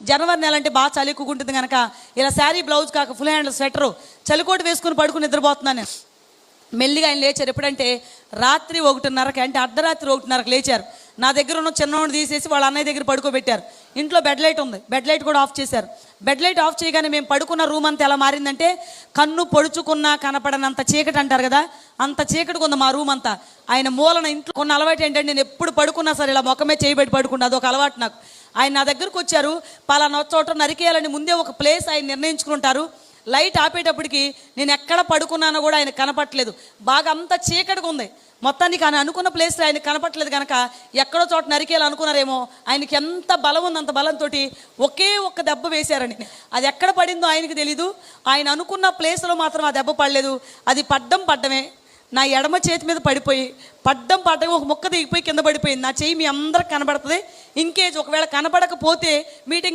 జనవరి నెల అంటే బాగా చలి ఎక్కువ ఉంటుంది కనుక ఇలా శారీ బ్లౌజ్ కాక ఫుల్ హ్యాండ్ స్వెటరు చలికోటి వేసుకుని పడుకుని నిద్రపోతున్నాను. మెల్లిగా ఆయన లేచారు. ఎప్పుడంటే రాత్రి 1:30కి, అంటే అర్ధరాత్రి 1:30కి లేచారు. నా దగ్గర ఉన్న చిన్నోడిని తీసేసి వాళ్ళ అన్నయ్య దగ్గర పడుకోబెట్టారు. ఇంట్లో బెడ్ లైట్ ఉంది, బెడ్ లైట్ కూడా ఆఫ్ చేశారు. బెడ్ లైట్ ఆఫ్ చేయగానే మేము పడుకున్న రూమ్ అంతా ఎలా మారిందంటే కన్ను పొడుచుకున్నా కనపడనంత చీకటి అంటారు కదా, అంత చీకటిగా ఉంది మా రూమ్ అంతా. ఆయన మూలన ఇంట్లో కొన్ని అలవాటు ఏంటంటే నేను ఎప్పుడు పడుకున్నా సరే ఇలా మొక్కమే చేయబెట్టి పడుకున్నా, అదొక అలవాటు నాకు. ఆయన నా దగ్గరకు వచ్చారు. పలానా చోట నరికేయాలని ముందే ఒక ప్లేస్ ఆయన నిర్ణయించుకుంటారు. లైట్ ఆపేటప్పటికి నేను ఎక్కడ పడుకున్నానో కూడా ఆయన కనపట్లేదు. బాగా అంత చీకటిగా ఉంది మొత్తానికి. ఆయన అనుకున్న ప్లేస్లో ఆయన కనపట్లేదు కనుక ఎక్కడో చోట నరికేయాలి అనుకున్నారేమో. ఆయనకి ఎంత బలం ఉంది, అంత బలంతో ఒకే ఒక్క దెబ్బ వేశారని. అది ఎక్కడ పడిందో ఆయనకి తెలీదు. ఆయన అనుకున్న ప్లేస్లో మాత్రం ఆ దెబ్బ పడలేదు. అది పడ్డమే నా ఎడమ చేతి మీద పడిపోయి పడ్డం ఒక ముక్క దిగిపోయి కింద పడిపోయింది. నా చెయ్యి మీ అందరికి కనబడుతుంది. ఇన్కేజ్ ఒకవేళ కనపడకపోతే మీటింగ్